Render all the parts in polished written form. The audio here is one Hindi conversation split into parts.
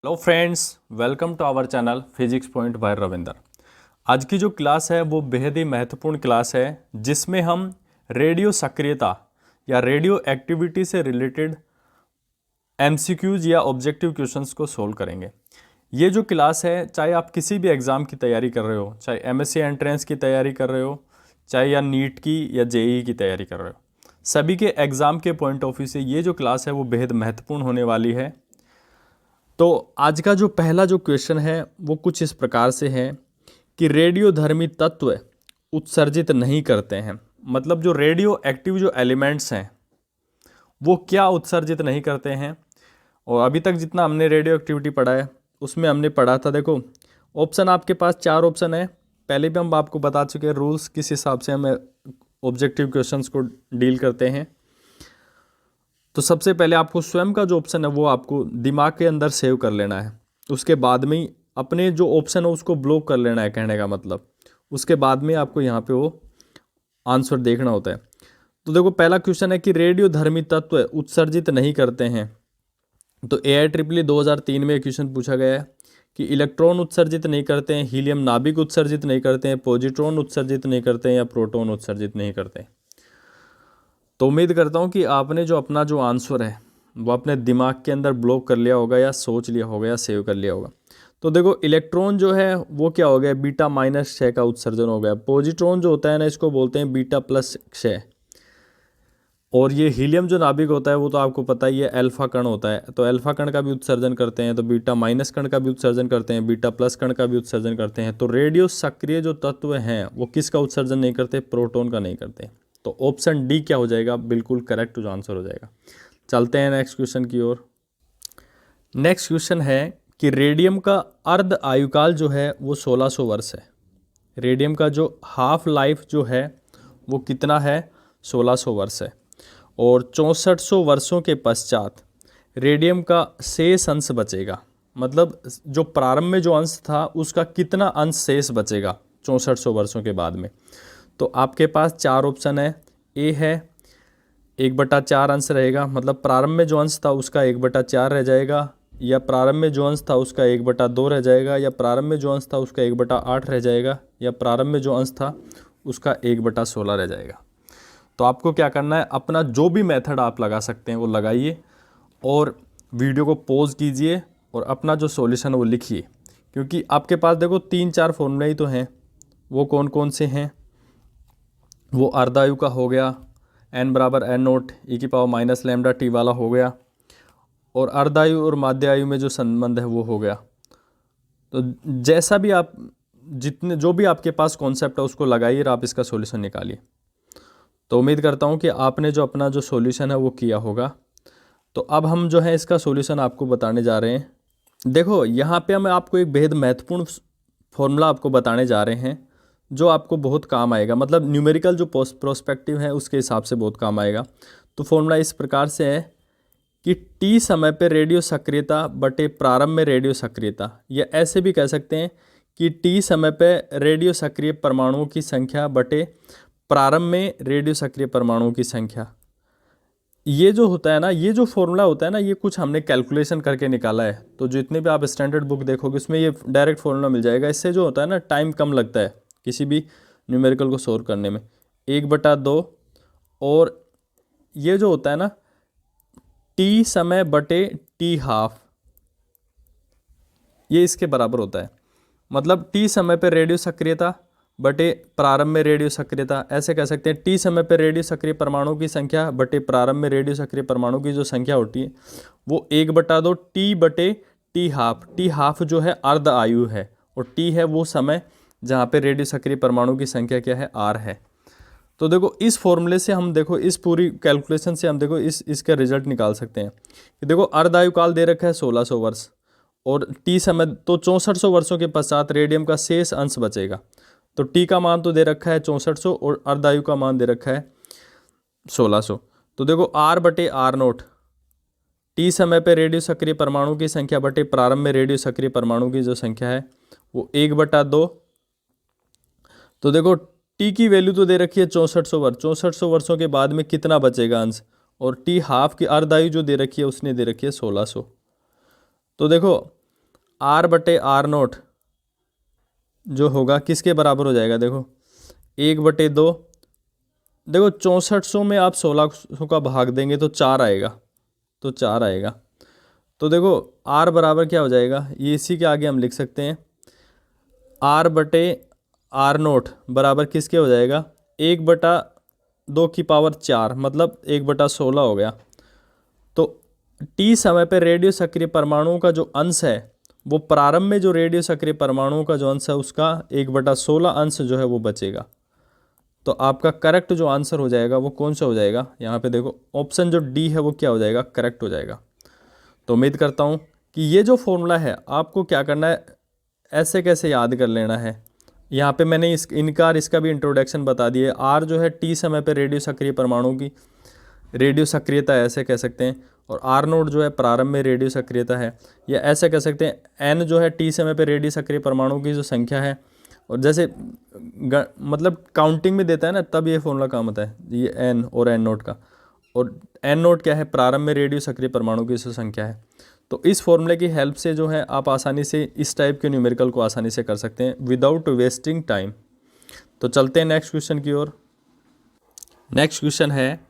Hello friends, welcome to our channel physics point by Ravinder. आज की जो क्लास है वो बेहद ही महत्वपूर्ण क्लास है जिसमें हम रेडियो सक्रियता या रेडियो एक्टिविटी से रिलेटेड एमसीक्यूज या ऑब्जेक्टिव क्वेश्चंस को सोल्व करेंगे। ये जो क्लास है, चाहे आप किसी भी एग्ज़ाम की तैयारी कर रहे हो, चाहे एमएससी एंट्रेंस की तैयारी कर रहे हो, चाहे या नीट की या जेईई की तैयारी कर रहे हो, सभी के एग्ज़ाम के पॉइंट ऑफ व्यू से ये जो क्लास है वो बेहद महत्वपूर्ण होने वाली है। तो आज का जो पहला जो क्वेश्चन है वो कुछ इस प्रकार से है कि रेडियोधर्मी तत्व उत्सर्जित नहीं करते हैं। मतलब जो रेडियो एक्टिव जो एलिमेंट्स हैं वो क्या उत्सर्जित नहीं करते हैं। और अभी तक जितना हमने रेडियो एक्टिविटी पढ़ा है उसमें हमने पढ़ा था, देखो ऑप्शन आपके पास 4 ऑप्शन है। पहले भी हम आपको बता चुके हैं रूल्स किस हिसाब से हम ऑब्जेक्टिव क्वेश्चंस को डील करते हैं। तो सबसे पहले आपको स्वयं का जो ऑप्शन है वो आपको दिमाग के अंदर सेव कर लेना है। उसके बाद में अपने जो ऑप्शन है उसको ब्लॉक कर लेना है, कहने का मतलब उसके बाद में आपको यहाँ पे वो आंसर देखना होता है। तो देखो पहला क्वेश्चन है कि रेडियोधर्मी तत्व उत्सर्जित नहीं करते हैं। तो AIEEE 2003 में क्वेश्चन पूछा गया है कि इलेक्ट्रॉन उत्सर्जित नहीं करते हैं, हीलियम नाभिक उत्सर्जित नहीं करते हैं, पॉजिट्रॉन उत्सर्जित नहीं करते हैं या प्रोटॉन उत्सर्जित नहीं करते हैं। तो उम्मीद करता हूँ कि आपने जो अपना जो आंसर है वो अपने दिमाग के अंदर ब्लॉक कर लिया होगा या सोच लिया होगा या सेव कर लिया होगा। तो देखो इलेक्ट्रॉन जो है वो क्या हो गया, बीटा माइनस क्षय का उत्सर्जन हो गया। पॉजिट्रॉन जो होता है ना, इसको बोलते हैं बीटा प्लस क्षय। और ये हीलियम जो नाभिक होता है वो तो आपको पता ही है अल्फा कण होता है, तो अल्फा कण का भी उत्सर्जन करते हैं। तो बीटा माइनस कण का भी उत्सर्जन करते हैं, बीटा प्लस कण का भी उत्सर्जन करते हैं। तो रेडियो सक्रिय जो तत्व हैं वो किसका उत्सर्जन नहीं करते, प्रोटॉन का नहीं करते। तो ऑप्शन डी क्या हो जाएगा, बिल्कुल करेक्ट जो आंसर हो जाएगा। चलते हैं नेक्स्ट क्वेश्चन की ओर। नेक्स्ट क्वेश्चन है कि रेडियम का अर्ध आयुकाल जो है वो 1600 वर्ष है। रेडियम का जो हाफ लाइफ जो है वो कितना है, 1600 वर्ष है। और 6400 वर्षों के पश्चात रेडियम का शेष अंश बचेगा। मतलब जो प्रारंभ में जो अंश था उसका कितना अंश शेष बचेगा 6400 वर्षों के बाद में। तो आपके पास 4 ऑप्शन है। ए है 1/4 अंश रहेगा, मतलब प्रारंभ में जो अंश था उसका 1/4 रह जाएगा, या प्रारंभ में जो अंश था उसका 1/2 रह जाएगा, या प्रारंभ में जो अंश था उसका 1/8 रह जाएगा, या प्रारंभ में जो अंश था उसका 1/16 रह जाएगा। तो आपको क्या करना है, अपना जो भी मेथड आप लगा सकते हैं वो लगाइए और वीडियो को पॉज कीजिए और अपना जो सॉल्यूशन है वो लिखिए। क्योंकि आपके पास देखो 3-4 फॉर्मूले ही तो हैं। वो कौन कौन से हैं, वो अर्धायु का हो गया, n बराबर n0 e⁻ लैम्डा t वाला हो गया, और अर्धायु और माध्य आयु में जो संबंध है वो हो गया। तो जैसा भी आप जितने जो भी आपके पास कॉन्सेप्ट है उसको लगाइए और आप इसका सॉल्यूशन निकालिए। तो उम्मीद करता हूँ कि आपने जो अपना जो सॉल्यूशन है वो किया होगा। तो अब हम जो है इसका सॉल्यूशन आपको बताने जा रहे हैं। देखो यहाँ पे हम आपको एक बेहद महत्वपूर्ण फॉर्मूला आपको बताने जा रहे हैं जो आपको बहुत काम आएगा। मतलब न्यूमेरिकल जो प्रोस्पेक्टिव है उसके हिसाब से बहुत काम आएगा। तो फॉर्मूला इस प्रकार से है कि टी समय पे रेडियो सक्रियता बटे प्रारंभ में रेडियो सक्रियता, या ऐसे भी कह सकते हैं कि टी समय पे रेडियो सक्रिय परमाणुओं की संख्या बटे प्रारंभ में रेडियो सक्रिय परमाणुओं की संख्या। ये जो होता है ना, ये जो फॉर्मूला होता है ना, ये कुछ हमने कैलकुलेशन करके निकाला है। तो जितने भी आप स्टैंडर्ड बुक देखोगे उसमें ये डायरेक्ट फॉर्मूला मिल जाएगा। इससे जो होता है ना, टाइम कम लगता है किसी भी न्यूमेरिकल को सोल्व करने में। 1/2 और ये जो होता है ना टी समय बटे टी हाफ, ये इसके बराबर होता है। मतलब टी समय पे रेडियो सक्रियता बटे प्रारंभ में रेडियो सक्रियता, ऐसे कह सकते हैं टी समय पे रेडियो सक्रिय परमाणु की संख्या बटे प्रारंभ में रेडियो सक्रिय परमाणु की जो संख्या होती है वो 1/2 टी बटे टी हाफ। टी हाफ जो है अर्ध आयु है और टी है वो समय जहाँ पे रेडियो सक्रिय परमाणु की संख्या क्या है, आर है। तो देखो इस फॉर्मूले से हम देखो इस पूरी कैलकुलेशन से हम देखो इसका रिजल्ट निकाल सकते हैं कि देखो अर्ध आयुकाल दे रखा है 1600 वर्ष और टी समय, तो 6400 वर्षों के पश्चात रेडियम का शेष अंश बचेगा। तो टी का मान तो दे रखा है 6400 और अर्धायु का मान दे रखा है 1600। तो देखो R/R0 टी समय पे रेडियो सक्रिय परमाणु की संख्या बटे प्रारंभ में रेडियो सक्रिय परमाणु की जो संख्या है वो 1/2। तो देखो टी की वैल्यू तो दे रखी है 6400 वर्ष, 6400 वर्षों के बाद में कितना बचेगा अंश, और टी हाफ की अर्धायु जो दे रखी है उसने दे रखी है 1600। तो देखो R/R0 जो होगा किसके बराबर हो जाएगा, देखो 1/2। देखो 6400 में आप 1600 का भाग देंगे तो 4 आएगा, तो 4 आएगा। तो देखो R बराबर क्या हो जाएगा, ये इसी के आगे हम लिख सकते हैं R/R0 बराबर किसके हो जाएगा, 1/2 की पावर 4, मतलब 1/16 हो गया। तो T समय पर रेडियो सक्रिय परमाणुओं का जो अंश है वो प्रारंभ में जो रेडियो सक्रिय परमाणुओं का जो अंश है उसका 1/16 अंश जो है वो बचेगा। तो आपका करेक्ट जो आंसर हो जाएगा वो कौन सा हो जाएगा, यहाँ पे देखो ऑप्शन जो डी है वो क्या हो जाएगा, करेक्ट हो जाएगा। तो उम्मीद करता हूँ कि ये जो फॉर्मूला है आपको क्या करना है, ऐसे कैसे याद कर लेना है। यहाँ पे मैंने इसका भी इंट्रोडक्शन बता दिया। आर जो है टी समय पे रेडियो सक्रिय परमाणु की रेडियो सक्रियता ऐसे कह सकते हैं, और R0 जो है प्रारंभ में रेडियो सक्रियता है, या ऐसे कह सकते हैं N जो है टी समय पे रेडियो सक्रिय परमाणु की जो संख्या है। और जैसे मतलब काउंटिंग में देता है ना, तब ये फॉर्मूला काम होता है, ये N और N0 का। और N0 क्या है, प्रारंभ में रेडियो सक्रिय परमाणु की जो संख्या है। तो इस फॉर्मूले की हेल्प से जो है आप आसानी से इस टाइप के न्यूमेरिकल को आसानी से कर सकते हैं विदाउट वेस्टिंग टाइम। तो चलते हैं नेक्स्ट क्वेश्चन की ओर। नेक्स्ट क्वेश्चन है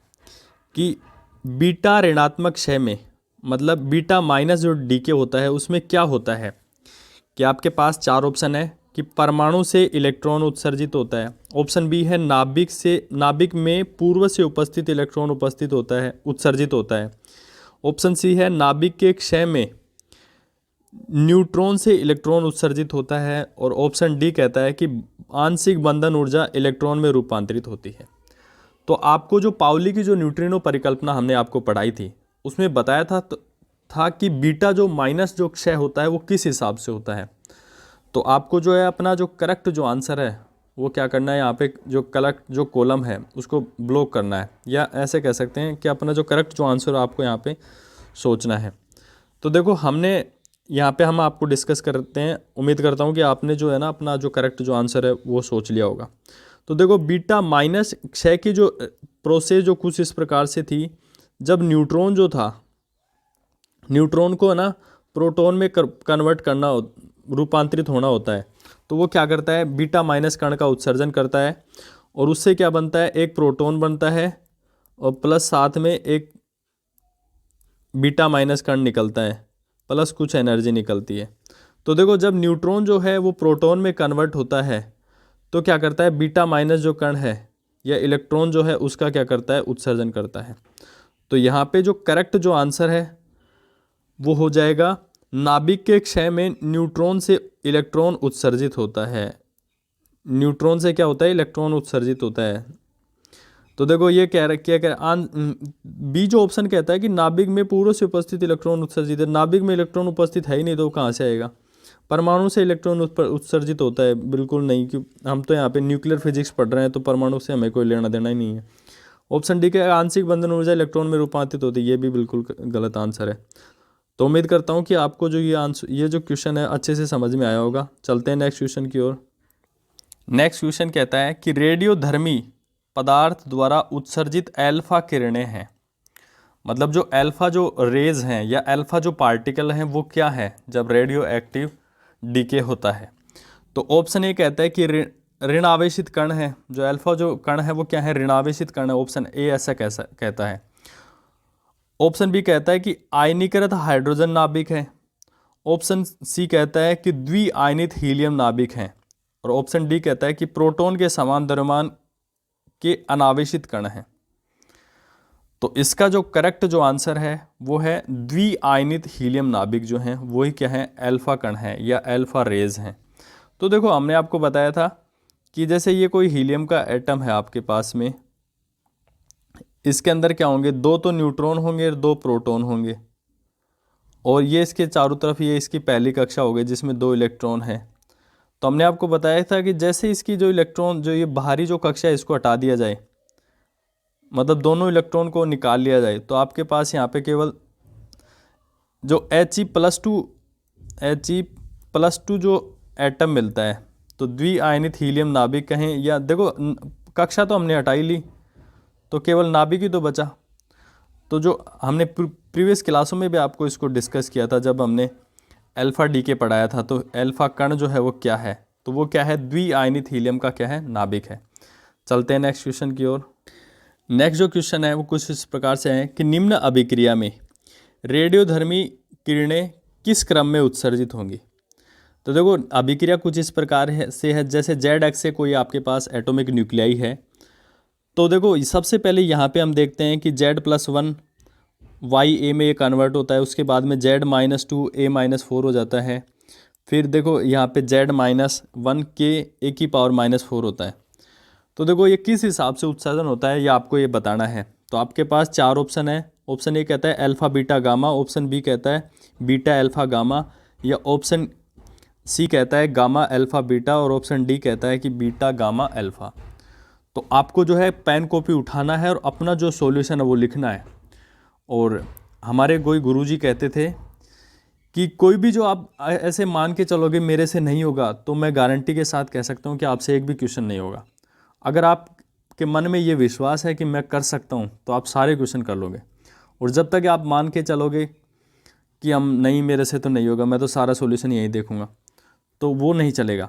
कि बीटा ऋणात्मक क्षय में, मतलब बीटा माइनस जो डीके होता है उसमें क्या होता है। कि आपके पास 4 ऑप्शन है कि परमाणु से इलेक्ट्रॉन उत्सर्जित होता है। ऑप्शन बी है नाभिक में पूर्व से उपस्थित इलेक्ट्रॉन उत्सर्जित होता है। ऑप्शन सी है नाभिक के क्षय में न्यूट्रॉन से इलेक्ट्रॉन उत्सर्जित होता है। और ऑप्शन डी कहता है कि आंशिक बंधन ऊर्जा इलेक्ट्रॉन में रूपांतरित होती है। तो आपको जो पाउली की जो न्यूट्रिनो परिकल्पना हमने आपको पढ़ाई थी उसमें बताया था कि बीटा जो माइनस जो क्षय होता है वो किस हिसाब से होता है। तो आपको जो है अपना जो करेक्ट जो आंसर है वो क्या करना है, यहाँ पे जो करेक्ट जो कॉलम है उसको ब्लॉक करना है, या ऐसे कह सकते हैं कि अपना जो करेक्ट जो आंसर आपको यहाँ पे सोचना है। तो देखो हमने यहाँ पे हम आपको डिस्कस करते हैं। उम्मीद करता हूँ कि आपने जो है ना अपना जो करेक्ट जो आंसर है वो सोच लिया होगा। तो देखो बीटा माइनस क्षय की जो प्रोसेस जो कुछ इस प्रकार से थी, जब न्यूट्रॉन जो था, न्यूट्रॉन को ना प्रोटॉन में कन्वर्ट करना रूपांतरित होना होता है। तो वो क्या करता है, बीटा माइनस कण का उत्सर्जन करता है, और उससे क्या बनता है, एक प्रोटॉन बनता है और प्लस साथ में एक बीटा माइनस कण निकलता है, प्लस कुछ एनर्जी निकलती है। तो देखो जब न्यूट्रॉन जो है वो प्रोटॉन में कन्वर्ट होता है तो क्या करता है, बीटा माइनस जो कण है या इलेक्ट्रॉन जो है उसका क्या करता है, उत्सर्जन करता है। तो यहाँ पे जो करेक्ट जो आंसर है वो हो जाएगा नाभिक के क्षय में न्यूट्रॉन से इलेक्ट्रॉन उत्सर्जित होता है। न्यूट्रॉन से क्या होता है, इलेक्ट्रॉन उत्सर्जित होता है। तो देखो ये कह रहा बी जो ऑप्शन कहता है कि नाभिक में पूर्व से उपस्थित इलेक्ट्रॉन उत्सर्जित है। नाभिक में इलेक्ट्रॉन उपस्थित है ही नहीं तो कहाँ से आएगा। परमाणु से इलेक्ट्रॉन उत्सर्जित होता है, बिल्कुल नहीं, क्यों, हम तो यहाँ पे न्यूक्लियर फिजिक्स पढ़ रहे हैं तो परमाणु से हमें कोई लेना देना ही नहीं है। ऑप्शन डी के आंशिक बंधन ऊर्जा इलेक्ट्रॉन में रूपांतरित होती है, ये भी बिल्कुल गलत आंसर है। तो उम्मीद करता हूँ कि आपको जो ये जो क्वेश्चन है अच्छे से समझ में आया होगा। चलते हैं नेक्स्ट क्वेश्चन की ओर। नेक्स्ट क्वेश्चन कहता है कि रेडियोधर्मी पदार्थ द्वारा उत्सर्जित एल्फा किरणें हैं, मतलब जो एल्फा जो रेज हैं या एल्फा जो पार्टिकल हैं वो क्या है जब रेडियो एक्टिव डीके होता है। तो ऑप्शन ए कहता है कि ऋण आवेशित कण है, जो एल्फा जो कण है वो क्या है, ऋणावेशित कण है। ऑप्शन ए ऐसा कैसा कहता है। ऑप्शन बी कहता है कि आयनीकृत हाइड्रोजन नाभिक है। ऑप्शन सी कहता है कि द्विआयनित हीलियम नाभिक हैं। और ऑप्शन डी कहता है कि प्रोटॉन के समान द्रव्यमान के अनावेशित कण हैं। तो इसका जो करेक्ट जो आंसर है वो है द्विआयनित हीलियम नाभिक जो हैं वही क्या है, अल्फा कण है या अल्फा रेज हैं। तो देखो हमने आपको बताया था कि जैसे ये कोई हीलियम का एटम है आपके पास में, इसके अंदर क्या होंगे, 2 तो न्यूट्रॉन होंगे और 2 प्रोटॉन होंगे, और ये इसके चारों तरफ ये इसकी पहली कक्षा होगी जिसमें 2 इलेक्ट्रॉन है। तो हमने आपको बताया था कि जैसे इसकी जो इलेक्ट्रॉन जो ये बाहरी जो कक्षा है इसको हटा दिया जाए, मतलब दोनों इलेक्ट्रॉन को निकाल लिया जाए, तो आपके पास यहाँ पे केवल जो He+2 जो एटम मिलता है। तो द्विआयनित हीलियम नाभिक कहें या देखो कक्षा तो हमने हटाई ली तो केवल नाभिक ही तो बचा। तो जो हमने प्रीवियस क्लासों में भी आपको इसको डिस्कस किया था जब हमने अल्फा डी के पढ़ाया था, तो अल्फा कण जो है वो क्या है, तो वो क्या है, द्विआयनित हीलियम का क्या है, नाभिक है। चलते हैं नेक्स्ट क्वेश्चन की ओर। नेक्स्ट जो क्वेश्चन है वो कुछ इस प्रकार से है कि निम्न अभिक्रिया में रेडियोधर्मी किरणें किस क्रम में उत्सर्जित होंगी। तो देखो अभिक्रिया कुछ इस प्रकार से है, जैसे जेड एक्स से कोई आपके पास एटॉमिक न्यूक्लियाई है, तो देखो सबसे पहले यहाँ पे हम देखते हैं कि Z+1 वाई ए में ये कन्वर्ट होता है, उसके बाद में Z-2 A-4 हो जाता है, फिर देखो यहाँ पे Z-1 के A⁻⁻4 होता है। तो देखो ये किस हिसाब से उत्सर्जन होता है ये आपको ये बताना है। तो आपके पास 4 ऑप्शन है। ऑप्शन ए कहता है alpha beta gamma, option B कहता है बीटा अल्फ़ा गामा, या ऑप्शन सी कहता है गामा अल्फ़ा बीटा, और ऑप्शन डी कहता है कि बीटा गामा अल्फ़ा। तो आपको जो है पेन कॉपी उठाना है और अपना जो सॉल्यूशन है वो लिखना है। और हमारे कोई गुरुजी कहते थे कि कोई भी जो आप ऐसे मान के चलोगे मेरे से नहीं होगा, तो मैं गारंटी के साथ कह सकता हूँ कि आपसे एक भी क्वेश्चन नहीं होगा। अगर आपके मन में ये विश्वास है कि मैं कर सकता हूँ तो आप सारे क्वेश्चन कर लोगे। और जब तक आप मान के चलोगे कि हम नहीं, मेरे से तो नहीं होगा, मैं तो सारा सॉल्यूशन यहीं देखूँगा, तो वो नहीं चलेगा।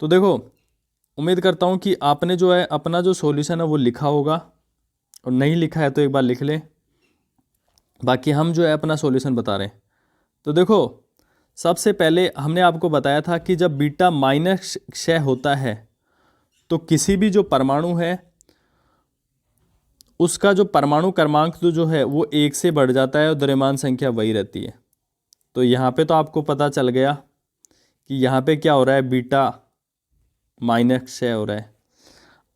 तो देखो उम्मीद करता हूँ कि आपने जो है अपना जो सॉल्यूशन है वो लिखा होगा, और नहीं लिखा है तो एक बार लिख लें। बाकी हम जो है अपना सॉल्यूशन बता रहे हैं। तो देखो सबसे पहले हमने आपको बताया था कि जब बीटा माइनस क्षय होता है तो किसी भी जो परमाणु है उसका जो परमाणु क्रमांक जो है वो 1 से बढ़ जाता है और द्रव्यमान संख्या वही रहती है। तो यहाँ पे तो आपको पता चल गया कि यहाँ पे क्या हो रहा है, बीटा माइनस क्षय हो रहा है।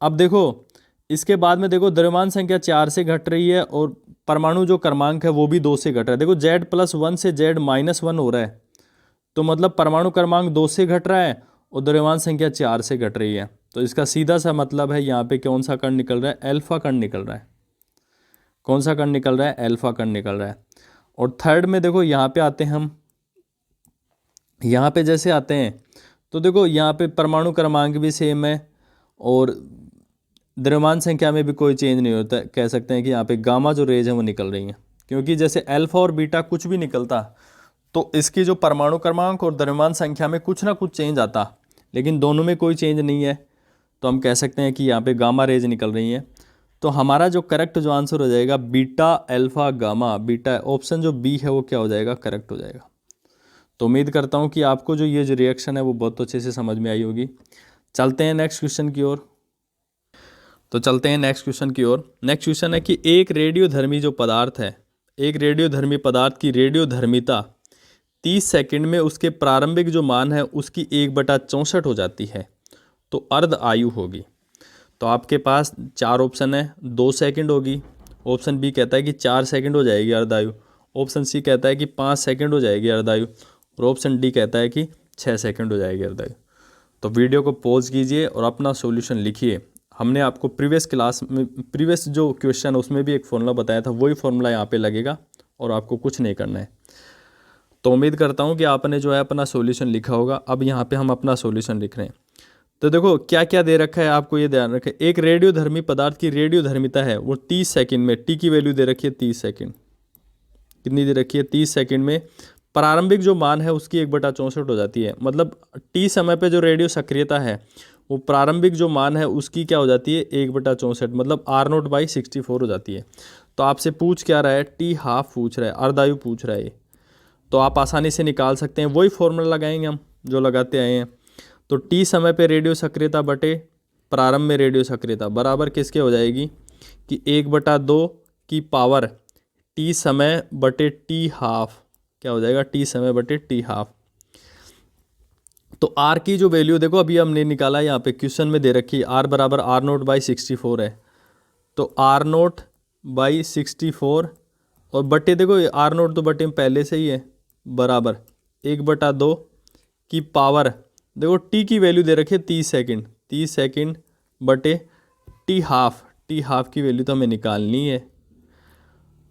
अब देखो इसके बाद में देखो द्रव्यमान संख्या 4 से घट रही है और परमाणु जो क्रमांक है वो भी 2 से घट रहा है। देखो Z+1 से Z-1 हो रहा है, तो मतलब परमाणु क्रमांक 2 से घट रहा है और द्रव्यमान संख्या 4 से घट रही है। तो इसका सीधा सा मतलब है यहाँ पे कौन सा कण निकल रहा है, अल्फा कण निकल रहा है। कौन सा कण निकल रहा है, अल्फा कण निकल रहा है। और थर्ड में देखो यहाँ पे आते हैं हम, यहाँ पे जैसे आते हैं तो देखो यहाँ पे परमाणु क्रमांक भी सेम है और द्रव्यमान संख्या में भी कोई चेंज नहीं होता। कह सकते हैं कि यहाँ पे गामा जो रेज है वो निकल रही हैं, क्योंकि जैसे अल्फा और बीटा कुछ भी निकलता तो इसकी जो परमाणु क्रमांक और द्रव्यमान संख्या में कुछ ना कुछ चेंज आता, लेकिन दोनों में कोई चेंज नहीं है, तो हम कह सकते हैं कि यहाँ पे गामा रेज निकल रही हैं। तो हमारा जो करेक्ट जो आंसर हो जाएगा beta alpha gamma, beta option जो बी है वो क्या हो जाएगा, करेक्ट हो जाएगा। तो उम्मीद करता हूँ कि आपको जो ये जो रिएक्शन है वो बहुत अच्छे से समझ में आई होगी। चलते हैं नेक्स्ट क्वेश्चन की ओर। तो चलते हैं नेक्स्ट क्वेश्चन की ओर। नेक्स्ट क्वेश्चन है कि एक रेडियोधर्मी जो पदार्थ है, एक रेडियोधर्मी पदार्थ की रेडियोधर्मिता 30 सेकंड में उसके प्रारंभिक जो मान है उसकी 1/64 हो जाती है, तो अर्ध आयु होगी। तो आपके पास 4 ऑप्शन है, 2 सेकंड होगी, ऑप्शन बी कहता है कि 4 सेकंड हो जाएगी अर्ध आयु, ऑप्शन सी कहता है कि 5 सेकंड हो जाएगी अर्ध आयु, और ऑप्शन डी कहता है कि 6 सेकंड हो जाएगी अर्ध आयु। तो वीडियो को पॉज कीजिए और अपना सॉल्यूशन लिखिए। हमने आपको प्रीवियस क्लास में प्रीवियस जो क्वेश्चन है उसमें भी एक फॉर्मूला बताया था, वही फॉर्मूला यहाँ पे लगेगा और आपको कुछ नहीं करना है। तो उम्मीद करता हूँ कि आपने जो है अपना सॉल्यूशन लिखा होगा। अब यहाँ पे हम अपना सॉल्यूशन लिख रहे हैं। तो देखो क्या क्या दे रखा है, आपको ये ध्यान रखें। एक रेडियोधर्मी पदार्थ की रेडियोधर्मिता है वो 30 सेकंड में, टी की वैल्यू दे रखी है 30 सेकंड, कितनी दे रखी है 30 सेकंड में प्रारंभिक जो मान है उसकी 1/64 हो जाती है। मतलब टी समय पे जो रेडियो सक्रियता है वो प्रारंभिक जो मान है उसकी क्या हो जाती है 1/64, मतलब R0/64 हो जाती है। तो आपसे पूछ क्या रहा है, टी हाफ पूछ रहा है, अर्धायु पूछ रहा है। तो आप आसानी से निकाल सकते हैं, वही फॉर्मूला लगाएंगे हम जो लगाते आए हैं। तो टी समय पे रेडियो सक्रियता बटे प्रारंभ में रेडियो सक्रियता बराबर किसके हो जाएगी कि 1/2 की पावर टी समय बटे टी हाफ, क्या हो जाएगा टी समय बटे टी हाफ। तो आर की जो वैल्यू देखो अभी हमने निकाला, यहाँ पे क्वेश्चन में दे रखी है आर बराबर R0/64 है, तो R0/64 और बटे देखो R0 तो बटे में पहले से ही है, बराबर 1/2 की पावर देखो टी की वैल्यू दे रखी है 30 सेकंड, 30 सेकंड बटे टी हाफ की वैल्यू तो हमें निकालनी है।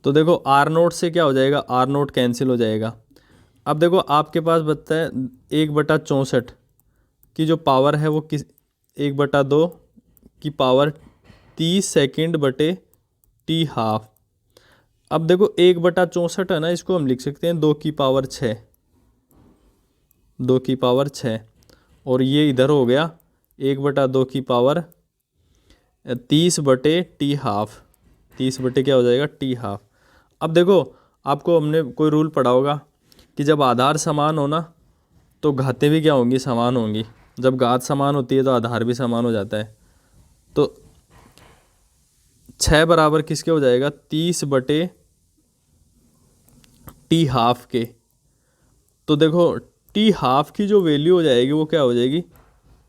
तो देखो R0 से क्या हो जाएगा, R0 कैंसिल हो जाएगा। अब देखो आपके पास बचता है 1/64 की जो पावर है वो किस 1/2 की पावर 30 सेकंड बटे टी हाफ। अब देखो 1/64 है ना, इसको हम लिख सकते हैं 2 की पावर 6, 2 की पावर 6 और ये इधर हो गया 1/2 की पावर 30/t½ 30 क्या हो जाएगा t½ अब देखो आपको हमने कोई रूल पढ़ा होगा कि जब आधार समान हो ना तो घातें भी क्या होंगी, समान होंगी। जब घात समान होती है तो आधार भी समान हो जाता है। तो 6 बराबर किसके हो जाएगा, 30/t½ के। तो देखो t½ की जो वैल्यू हो जाएगी वो क्या हो जाएगी,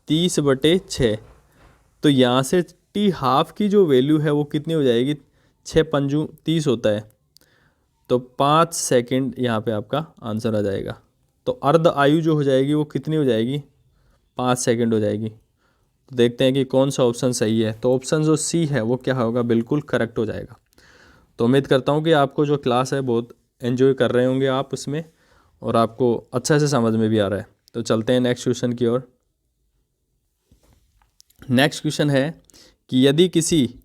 30/6। तो यहाँ से t½ की जो वैल्यू है वो कितनी हो जाएगी, 6×5 = 30 होता है। तो 5 सेकंड यहाँ पे आपका आंसर आ जाएगा। तो अर्ध आयु जो हो जाएगी वो कितनी हो जाएगी, 5 सेकंड हो जाएगी। तो देखते हैं कि कौन सा ऑप्शन सही है। तो ऑप्शन जो सी है वो क्या होगा, बिल्कुल करेक्ट हो जाएगा। तो उम्मीद करता हूँ कि आपको जो क्लास है बहुत एंजॉय कर रहे होंगे आप उसमें, और आपको अच्छा से समझ में भी आ रहा है। तो चलते हैं नेक्स्ट क्वेश्चन की ओर। नेक्स्ट क्वेश्चन है कि यदि किसी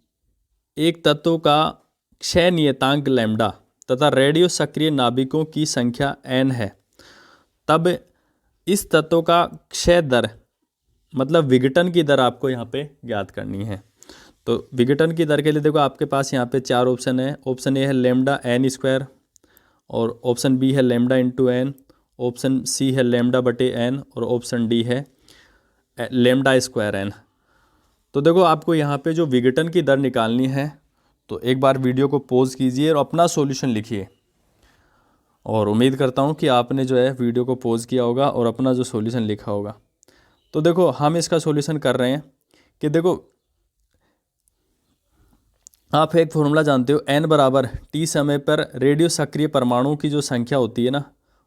एक तत्व का क्षय नियतांक लैम्डा तथा रेडियो सक्रिय नाभिकों की संख्या n है, तब इस तत्व का क्षय दर मतलब विघटन की दर आपको यहाँ पे ज्ञात करनी है। तो विघटन की दर के लिए देखो आपके पास यहाँ पे 4 ऑप्शन है। ऑप्शन ए है λn², और ऑप्शन बी है λ×n, ऑप्शन सी है λ/n, और ऑप्शन डी है λ²n। तो देखो आपको यहाँ पे जो विघटन की दर निकालनी है, तो एक बार वीडियो को पॉज कीजिए और अपना सॉल्यूशन लिखिए। और उम्मीद करता हूँ कि आपने जो है वीडियो को पॉज किया होगा और अपना जो सॉल्यूशन लिखा होगा। तो देखो हम इसका सॉल्यूशन कर रहे हैं कि देखो आप एक फॉर्मूला जानते हो, n बराबर t समय पर रेडियो सक्रिय परमाणुओं की जो संख्या होती है ना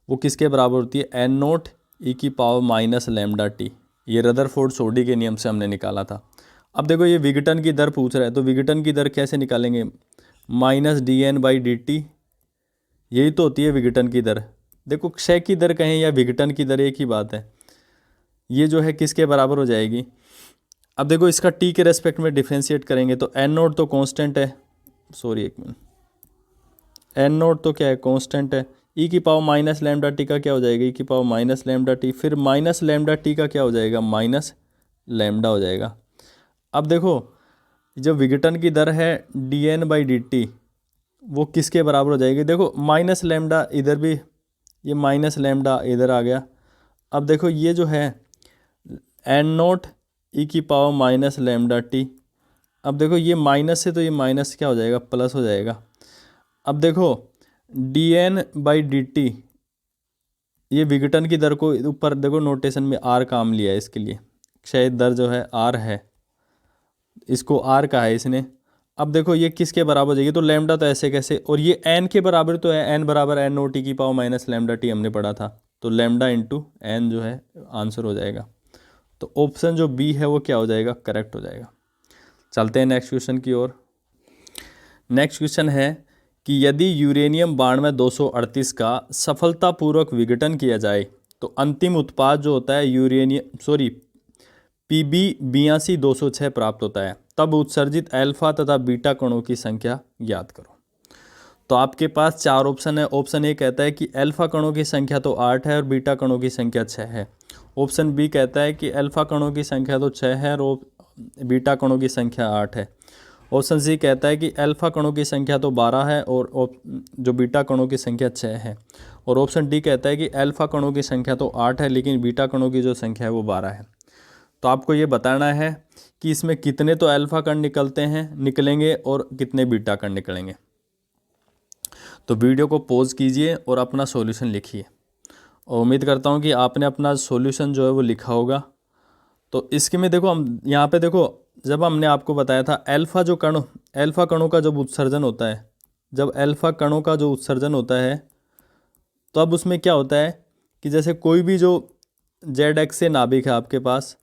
वो किसके बराबर होती है, n0e⁻⁻ λt। ये रदरफोर्ड सोडी के नियम से हमने निकाला था। अब देखो ये विघटन की दर पूछ रहा है, तो विघटन की दर कैसे निकालेंगे, -dn/dt, यही तो होती है विघटन की दर। देखो क्षय की दर कहें या विघटन की दर एक ही बात है। ये जो है किसके बराबर हो जाएगी। अब देखो इसका t के रेस्पेक्ट में डिफ्रेंशिएट करेंगे तो n0 तो कांस्टेंट है, सॉरी एक मिनट, n0 तो क्या है, कांस्टेंट है। e⁻⁻ λt का क्या हो जाएगा, e⁻⁻ λt, फिर -λt का क्या हो जाएगा, -λ हो जाएगा। अब देखो जो विघटन की दर है dn/dt वो किसके बराबर हो जाएगी, देखो -λ इधर भी, ये -λ इधर आ गया। अब देखो ये जो है n0e⁻⁻ λt, अब देखो ये माइनस से तो ये माइनस क्या हो जाएगा, प्लस हो जाएगा। अब देखो dn/dt ये विघटन की दर को ऊपर देखो नोटेशन में r काम लिया है इसके लिए, क्षय दर जो है r है, इसको r कहा है इसने। अब देखो ये किसके बराबर हो जाएगी, तो लैम्डा तो ऐसे कैसे, और ये n के बराबर तो है, n बराबर n0e⁻⁻ λt हमने पढ़ा था, तो λ×n जो है आंसर हो जाएगा। तो ऑप्शन जो बी है वो क्या हो जाएगा, करेक्ट हो जाएगा। चलते हैं नेक्स्ट क्वेश्चन की ओर। नेक्स्ट क्वेश्चन है कि यदि यूरेनियम 9238 का सफलतापूर्वक विघटन किया जाए तो अंतिम उत्पाद जो होता है Pb8206 प्राप्त होता है, तब उत्सर्जित अल्फा तथा बीटा कणों की संख्या ज्ञात करो। तो आपके पास 4 ऑप्शन है। ऑप्शन ए कहता है कि अल्फा कणों की संख्या तो 8 है और बीटा कणों की संख्या 6 है। ऑप्शन बी कहता है कि अल्फा कणों की संख्या तो 6 है और बीटा कणों की संख्या 8 है। ऑप्शन सी कहता है कि अल्फा कणों की संख्या तो 12 है और जो बीटा कणों की संख्या 6 है। और ऑप्शन डी कहता है कि अल्फा कणों की संख्या तो 8 है लेकिन बीटा कणों की जो संख्या है वो 12 है। तो आपको ये बताना है कि इसमें कितने तो अल्फा कण निकलेंगे और कितने बीटा कण निकलेंगे। तो वीडियो को पॉज कीजिए और अपना सॉल्यूशन लिखिए, और उम्मीद करता हूँ कि आपने अपना सॉल्यूशन जो है वो लिखा होगा। तो इसके में देखो हम यहाँ पे देखो, जब हमने आपको बताया था अल्फा कणों का जब उत्सर्जन होता है, जब अल्फा कणों का जो उत्सर्जन होता है तो अब उसमें क्या होता है कि जैसे कोई भी जो ZX से नाभिक है आपके पास,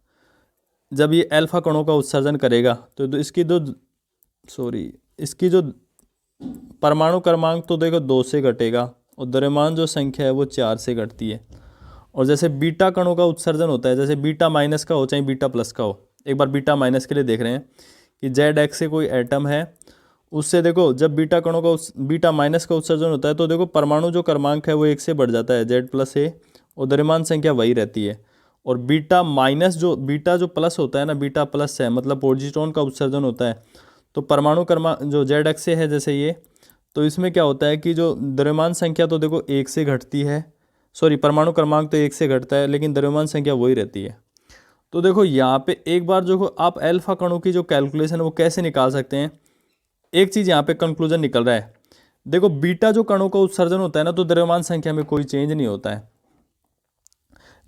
जब ये अल्फा कणों का उत्सर्जन करेगा तो इसकी जो परमाणु क्रमांक तो देखो 2 से घटेगा और द्रव्यमान जो संख्या है वो 4 से घटती है। और जैसे बीटा कणों का उत्सर्जन होता है, जैसे बीटा माइनस का हो चाहे बीटा प्लस का हो, एक बार बीटा माइनस के लिए देख रहे हैं कि ZX से कोई एटम है, उससे देखो जब बीटा माइनस का उत्सर्जन होता है तो देखो परमाणु जो क्रमांक है वो 1 से बढ़ जाता है, Z+A, और द्रव्यमान संख्या वही रहती है। और बीटा माइनस जो प्लस होता है ना, बीटा प्लस है मतलब प्रोजेस्टेरॉन का उत्सर्जन होता है। तो परमाणु क्रमांक जो जेड एक्स है जैसे ये, तो इसमें क्या होता है कि जो द्रव्यमान संख्या तो देखो 1 से घटती है, सॉरी परमाणु क्रमांक तो 1 से घटता है, लेकिन द्रव्यमान संख्या वही रहती है। तो देखो यहाँ पे एक बार जो आप अल्फा कणों की जो कैलकुलेशन है वो कैसे निकाल सकते हैं। एक चीज़ यहाँ पे कंक्लूजन निकल रहा है, देखो बीटा जो कणों का उत्सर्जन होता है ना, तो द्रव्यमान संख्या में कोई चेंज नहीं होता है।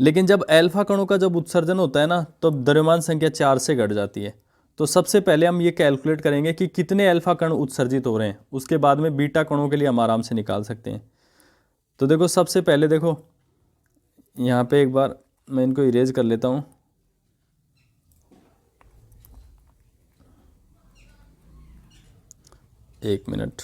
लेकिन जब अल्फा कणों का जब उत्सर्जन होता है ना, तो द्रव्यमान संख्या 4 से घट जाती है। तो सबसे पहले हम ये कैलकुलेट करेंगे कि कितने अल्फा कण उत्सर्जित हो रहे हैं, उसके बाद में बीटा कणों के लिए हम आराम से निकाल सकते हैं। तो देखो सबसे पहले देखो यहाँ पे एक बार मैं इनको इरेज कर लेता हूँ। एक मिनट,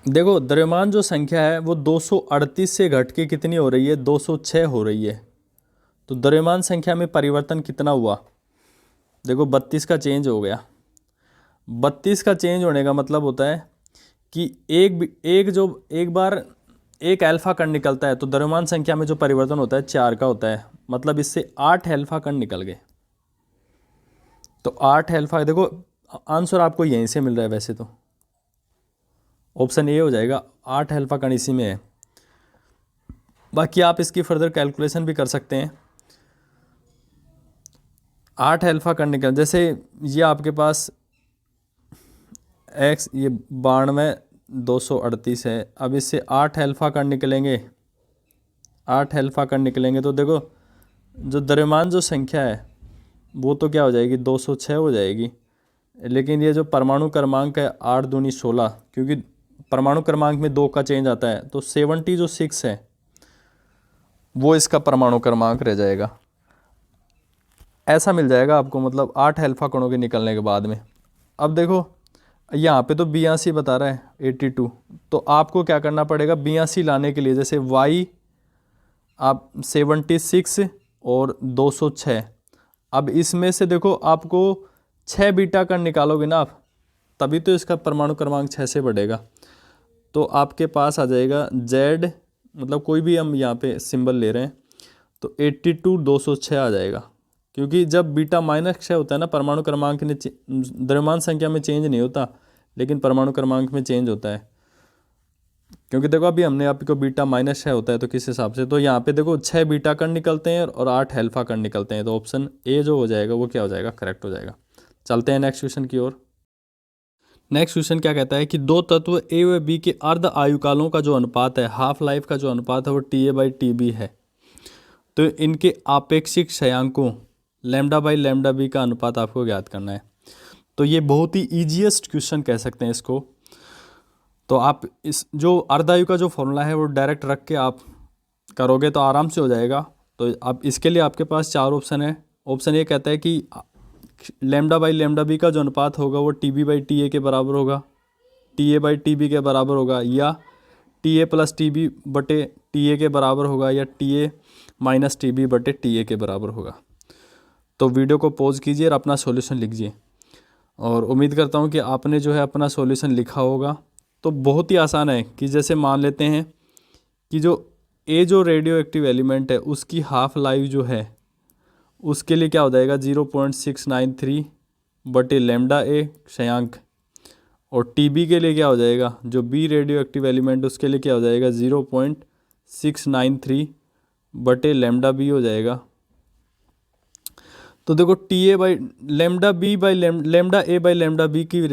देखो द्रव्यमान जो संख्या है वो 238 से घट के कितनी हो रही है, 206 हो रही है। तो द्रव्यमान संख्या में परिवर्तन कितना हुआ, देखो 32 का चेंज हो गया। 32 का चेंज होने का मतलब होता है कि एक बार एक अल्फा कण निकलता है तो द्रव्यमान संख्या में जो परिवर्तन होता है 4 का होता है, मतलब इससे 8 अल्फा कण निकल गए। तो 8 अल्फा, देखो आंसर आपको यहीं से मिल रहा है, वैसे तो ऑप्शन ए हो जाएगा, 8 अल्फा कण इसी में है। बाकी आप इसकी फर्दर कैलकुलेशन भी कर सकते हैं। 8 अल्फा कण निकल, जैसे ये आपके पास एक्स ये 92 238 है, अब इससे 8 अल्फा कण निकलेंगे, 8 अल्फा कण निकलेंगे तो देखो जो द्रव्यमान जो संख्या है वो तो क्या हो जाएगी, 206 हो जाएगी। लेकिन ये जो परमाणु क्रमांक है 8 दूनी 16, क्योंकि परमाणु क्रमांक में 2 का चेंज आता है, तो 70 जो 6 है वो इसका परमाणु क्रमांक रह जाएगा। ऐसा मिल जाएगा आपको, मतलब 8 अल्फा कणों के निकलने के बाद में। अब देखो यहाँ पे तो 82 बता रहा है 82, तो आपको क्या करना पड़ेगा 82 लाने के लिए, जैसे y आप 76 और 206, अब इसमें से देखो आपको 6 बीटा कण निकालोगे ना आप, तभी तो इसका परमाणु क्रमांक 6 से बढ़ेगा। तो आपके पास आ जाएगा z, मतलब कोई भी हम यहाँ पे सिंबल ले रहे हैं, तो 82 206 आ जाएगा। क्योंकि जब बीटा माइनस 6 होता है ना, परमाणु क्रमांक में द्रव्यमान संख्या में चेंज नहीं होता, लेकिन परमाणु क्रमांक में चेंज होता है। क्योंकि देखो अभी हमने आपको बीटा माइनस 6 होता है तो किस हिसाब से, तो यहाँ पे देखो 6 बीटा कण निकलते हैं और 8 अल्फा कण निकलते हैं, तो ऑप्शन ए जो हो जाएगा वो क्या हो जाएगा, करेक्ट हो जाएगा। चलते हैं नेक्स्ट क्वेश्चन की ओर। नेक्स्ट क्वेश्चन क्या कहता है कि दो तत्व ए व बी के अर्ध आयुकालों का जो अनुपात है, हाफ लाइफ का जो अनुपात है वो TA/TB है। तो इनके आपेक्षिक क्षयांकों λ/λb का अनुपात आपको ज्ञात करना है। तो ये बहुत ही ईजीएस्ट क्वेश्चन कह सकते हैं इसको। तो आप इस जो अर्धायु का जो फॉर्मूला है वो डायरेक्ट रख के आप करोगे तो आराम से हो जाएगा। तो आप इसके लिए आपके पास 4 ऑप्शन है। ऑप्शन ए कहता है कि λ/λb का जो अनुपात होगा वो TB/TA के बराबर होगा, TA/TB के बराबर होगा, या TA+TB/TA के बराबर होगा, या TA-TB/TA के बराबर होगा। तो वीडियो को पॉज कीजिए और अपना सॉल्यूशन लिखिए, और उम्मीद करता हूँ कि आपने जो है अपना सॉल्यूशन लिखा होगा। तो बहुत ही आसान है कि जैसे मान लेते हैं कि जो रेडियो एक्टिव एलिमेंट है उसकी हाफ लाइफ जो है उसके लिए क्या हो जाएगा 0.693/λA क्षयांक, और TB के लिए क्या हो जाएगा, जो बी रेडियो एक्टिव एलिमेंट उसके लिए क्या हो जाएगा 0.693/λB हो जाएगा। तो देखो λA/λB की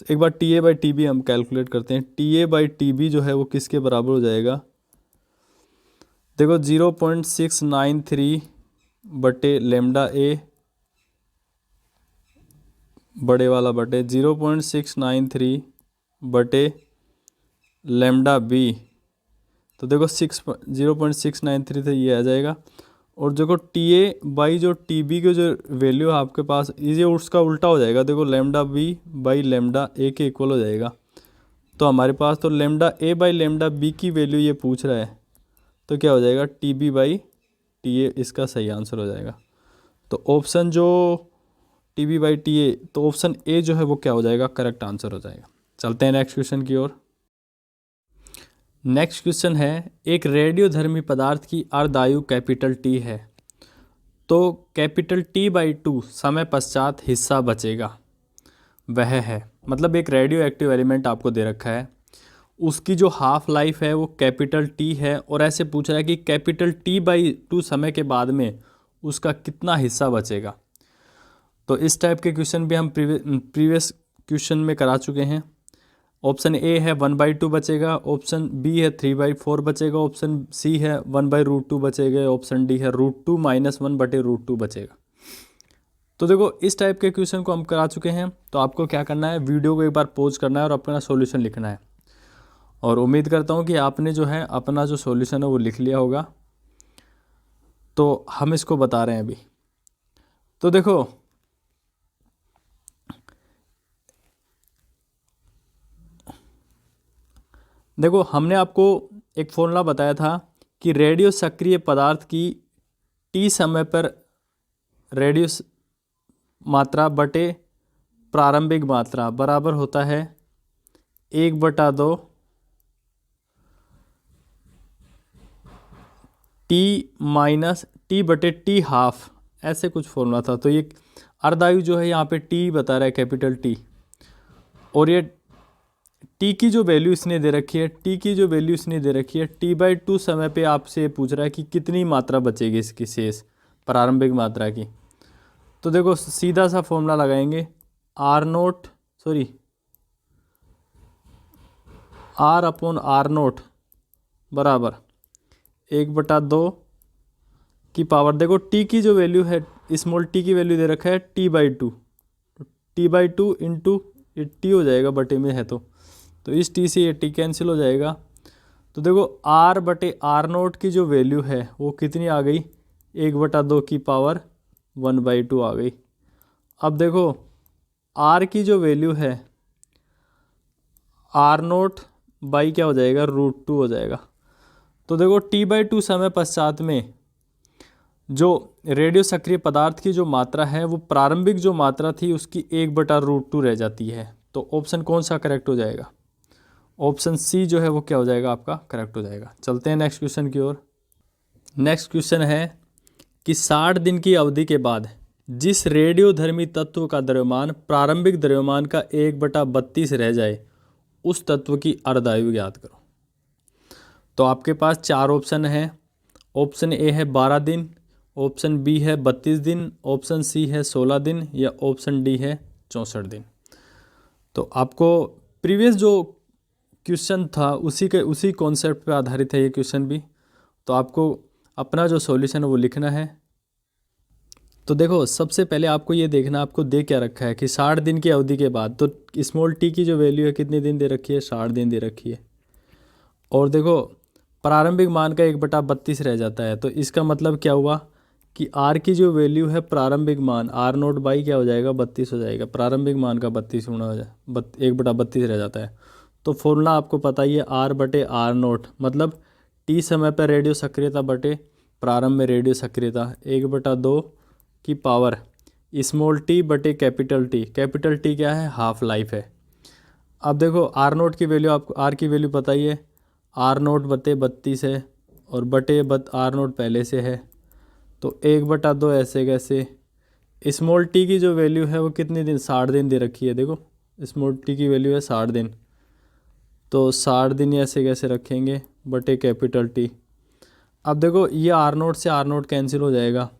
एक बार TA/TB हम कैलकुलेट करते हैं। TA/TB जो है वो किसके बराबर हो जाएगा, देखो 0.693/λA बड़े वाला बटे 0.693/λB, तो देखो 0.693 से ये आ जाएगा। और देखो TA/TB की जो वैल्यू है आपके पास, ये उसका उल्टा हो जाएगा, देखो λB/λA के इक्वल हो जाएगा। तो हमारे पास तो λA/λB की वैल्यू ये पूछ रहा है, तो क्या हो जाएगा TB/TA इसका सही आंसर हो जाएगा। तो ऑप्शन जो TB/TA, तो ऑप्शन ए जो है वो क्या हो जाएगा, करेक्ट आंसर हो जाएगा। चलते हैं नेक्स्ट क्वेश्चन की ओर। नेक्स्ट क्वेश्चन है, एक रेडियोधर्मी पदार्थ की अर्धायु कैपिटल टी है, तो कैपिटल T/2 समय पश्चात हिस्सा बचेगा वह है। मतलब एक रेडियो एक्टिव एलिमेंट आपको दे रखा है, उसकी जो हाफ लाइफ है वो कैपिटल टी है, और ऐसे पूछ रहा है कि कैपिटल T/2 समय के बाद में उसका कितना हिस्सा बचेगा। तो इस टाइप के क्वेश्चन भी हम प्रीवियस क्वेश्चन में करा चुके हैं। ऑप्शन ए है 1/2 बचेगा, ऑप्शन बी है 3/4 बचेगा, ऑप्शन सी है 1/√2 बचेगा, ऑप्शन डी है √2 - 1/√2 बचेगा। तो देखो इस टाइप के क्वेश्चन को हम करा चुके हैं। तो आपको क्या करना है, वीडियो को एक बार पॉज करना है और अपना सॉल्यूशन लिखना है, और उम्मीद करता हूँ कि आपने जो है अपना जो सॉल्यूशन है वो लिख लिया होगा। तो हम इसको बता रहे हैं अभी। तो देखो हमने आपको एक फॉर्मूला बताया था कि रेडियो सक्रिय पदार्थ की टी समय पर रेडियो मात्रा बटे प्रारंभिक मात्रा बराबर होता है 1/2 T ½ ऐसे कुछ फॉर्मूला था। तो ये अर्धायु जो है यहाँ पे टी बता रहा है, कैपिटल टी, और ये टी की जो वैल्यू इसने दे रखी है, T/2 समय पे आपसे पूछ रहा है कि कितनी मात्रा बचेगी इसकी शेष प्रारंभिक मात्रा की। तो देखो सीधा सा फॉर्मूला लगाएंगे, R/R0 बराबर 1/2 की पावर, देखो टी की जो वैल्यू है, स्मॉल टी की वैल्यू दे रखा है T/2, T/2 इंटू टी हो जाएगा, बटे में है तो इस टी से ये टी कैंसिल हो जाएगा। तो देखो R/R0 की जो वैल्यू है वो कितनी आ गई, 1/2 की पावर 1/2 आ गई। अब देखो R की जो वैल्यू है R0 बाई क्या हो जाएगा, √2 हो जाएगा। तो देखो T/2 समय पश्चात में जो रेडियो सक्रिय पदार्थ की जो मात्रा है वो प्रारंभिक जो मात्रा थी उसकी 1/√2 रह जाती है। तो ऑप्शन कौन सा करेक्ट हो जाएगा, ऑप्शन सी जो है वो क्या हो जाएगा, आपका करेक्ट हो जाएगा। चलते हैं नेक्स्ट क्वेश्चन की ओर। नेक्स्ट क्वेश्चन है कि 60 दिन की अवधि के बाद जिस रेडियोधर्मी तत्व का द्रव्यमान प्रारंभिक द्रव्यमान का 1/32 रह जाए उस तत्व की अर्धायु ज्ञात करो। तो आपके पास चार ऑप्शन हैं। ऑप्शन ए है 12 दिन, ऑप्शन बी है 32 दिन, ऑप्शन सी है 16 दिन, या ऑप्शन डी है 64 दिन। तो आपको प्रीवियस जो क्वेश्चन था उसी कॉन्सेप्ट पे आधारित है ये क्वेश्चन भी। तो आपको अपना जो सॉल्यूशन है वो लिखना है। तो देखो सबसे पहले आपको ये देखना, आपको दे क्या रखा है कि 60 दिन की अवधि के बाद, तो स्मॉल टी की जो वैल्यू है कितने दिन दे रखी है, 60 दिन दे रखी है। और देखो प्रारंभिक मान का 1/32 रह जाता है, तो इसका मतलब क्या हुआ कि आर की जो वैल्यू है प्रारंभिक मान R0 बाई क्या हो जाएगा, 32 हो जाएगा। प्रारंभिक मान का 32 गुणा हो जाए 1/32 रह जाता है। तो फॉर्मूला आपको पता ही है, R/R0 मतलब टी समय पर रेडियो सक्रियता बटे प्रारंभ में रेडियो सक्रियता 1/2 की पावर स्मॉल टी बटे कैपिटल टी। कैपिटल टी क्या है, हाफ लाइफ है। अब देखो R0 की वैल्यू, आपको R की वैल्यू पता ही है, R0 बटे 32 है, और बटे R0 पहले से है, तो 1/2 ऐसे कैसे। स्मॉल टी की जो वैल्यू है वो कितने दिन, 60 दिन दे रखी है। देखो स्मॉल टी की वैल्यू है 60 दिन, तो 60 दिन ऐसे कैसे रखेंगे, बटे कैपिटल टी। अब देखो ये R0 से R0 कैंसिल हो जाएगा,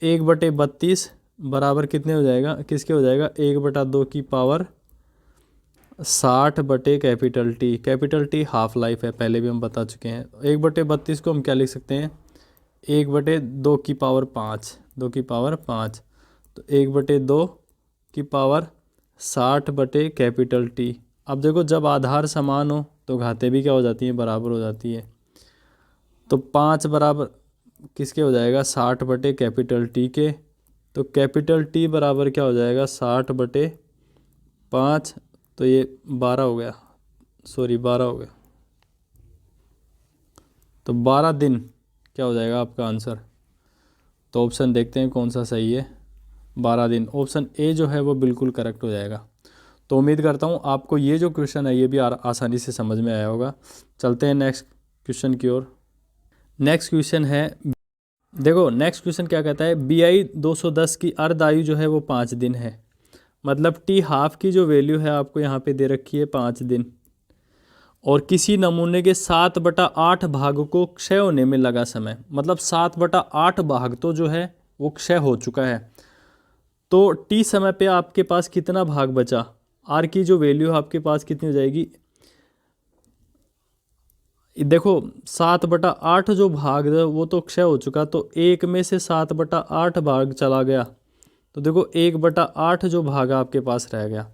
1/32 बराबर कितने हो जाएगा, किसके हो जाएगा, 1/2 की पावर 60 बटे capital T. Capital T half life है, पहले भी हम बता चुके हैं। 1/32 को हम क्या लिख सकते हैं, 1/2 की पावर 5, 2 की पावर 5, तो 1/2 की पावर 60 बटे कैपिटल टी। अब देखो जब आधार समान हो तो घातें भी क्या हो जाती हैं, बराबर हो जाती है। तो 5 बराबर किसके हो जाएगा, 60 बटे कैपिटल टी के। तो कैपिटल टी बराबर क्या हो जाएगा, 60 बटे 5, तो ये 12 हो गया, 12 हो गया। तो 12 दिन क्या हो जाएगा आपका आंसर। तो ऑप्शन देखते हैं कौन सा सही है, 12 दिन। ऑप्शन ए जो है वो बिल्कुल करेक्ट हो जाएगा। तो उम्मीद करता हूँ आपको ये जो क्वेश्चन है ये भी आसानी से समझ में आया होगा। चलते हैं नेक्स्ट क्वेश्चन की ओर। नेक्स्ट क्वेश्चन है, देखो नेक्स्ट क्वेश्चन क्या कहता है, BI 210 की अर्ध आयु जो है वो 5 दिन है। मतलब टी हाफ की जो वैल्यू है आपको यहाँ पे दे रखी है 5 दिन, और किसी नमूने के 7/8 भाग को क्षय होने में लगा समय। मतलब 7/8 भाग तो जो है वो क्षय हो चुका है। तो टी समय पे आपके पास कितना भाग बचा, आर की जो वैल्यू है आपके पास कितनी हो जाएगी। देखो 7/8 जो भाग है वो तो क्षय हो चुका, तो 1 में से 7/8 भाग चला गया, तो देखो 1/8 जो भाग आपके पास रह गया।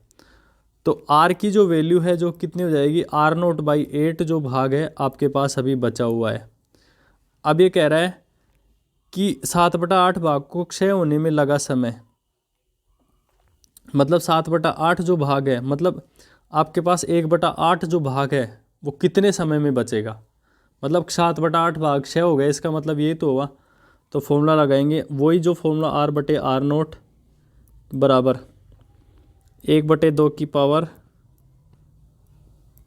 तो आर की जो वैल्यू है जो कितनी हो जाएगी, R0/8 जो भाग है आपके पास अभी बचा हुआ है। अब ये कह रहा है कि 7/8 भाग को क्षय होने में लगा समय, मतलब 7/8 जो भाग है, मतलब आपके पास 1/8 जो भाग है वो कितने समय में बचेगा। मतलब 7/8 भाग क्षय हो गए, इसका मतलब ये तो हुआ। तो फॉर्मूला लगाएंगे, वही जो फॉर्मूला R/R0 बराबर 1/2 की पावर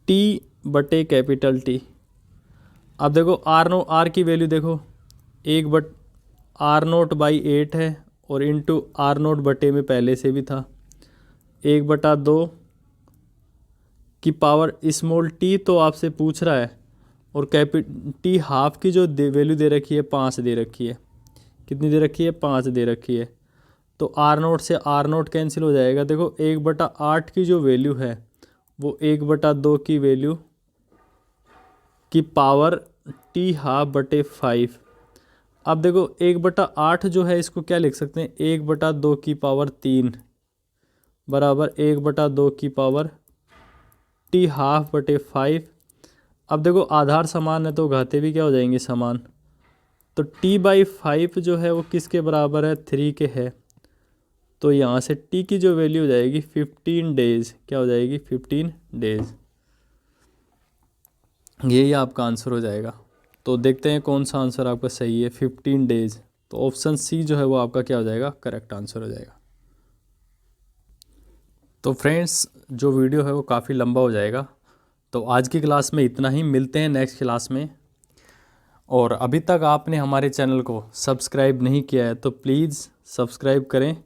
T/T। अब देखो आर की वैल्यू देखो R0/8 है, और इंटू R0 में पहले से भी था 1/2 की पावर स्मॉल टी तो आपसे पूछ रहा है, और टी हाफ की जो वैल्यू दे रखी है 5 दे रखी है। कितनी दे रखी है, 5 दे रखी है। तो R0 से R0 कैंसिल हो जाएगा। देखो 1/8 की जो वैल्यू है वो 1/2 की वैल्यू की पावर T ½5। अब देखो 1/8 जो है इसको क्या लिख सकते हैं, 1/2 की पावर 3 बराबर 1/2 की पावर T½ अब देखो आधार समान है तो घाते भी क्या हो जाएंगे, समान। तो T/5 जो है वो किसके बराबर है, 3 के है। तो यहाँ से T की जो वैल्यू हो जाएगी 15 डेज, क्या हो जाएगी, 15 डेज। यही आपका आंसर हो जाएगा। तो देखते हैं कौन सा आंसर आपका सही है, 15 डेज। तो ऑप्शन सी जो है वो आपका क्या हो जाएगा, करेक्ट आंसर हो जाएगा। तो फ्रेंड्स जो वीडियो है वो काफ़ी लंबा हो जाएगा, तो आज की क्लास में इतना ही। मिलते हैं नेक्स्ट क्लास में। और अभी तक आपने हमारे चैनल को सब्सक्राइब नहीं किया है तो प्लीज़ सब्सक्राइब करें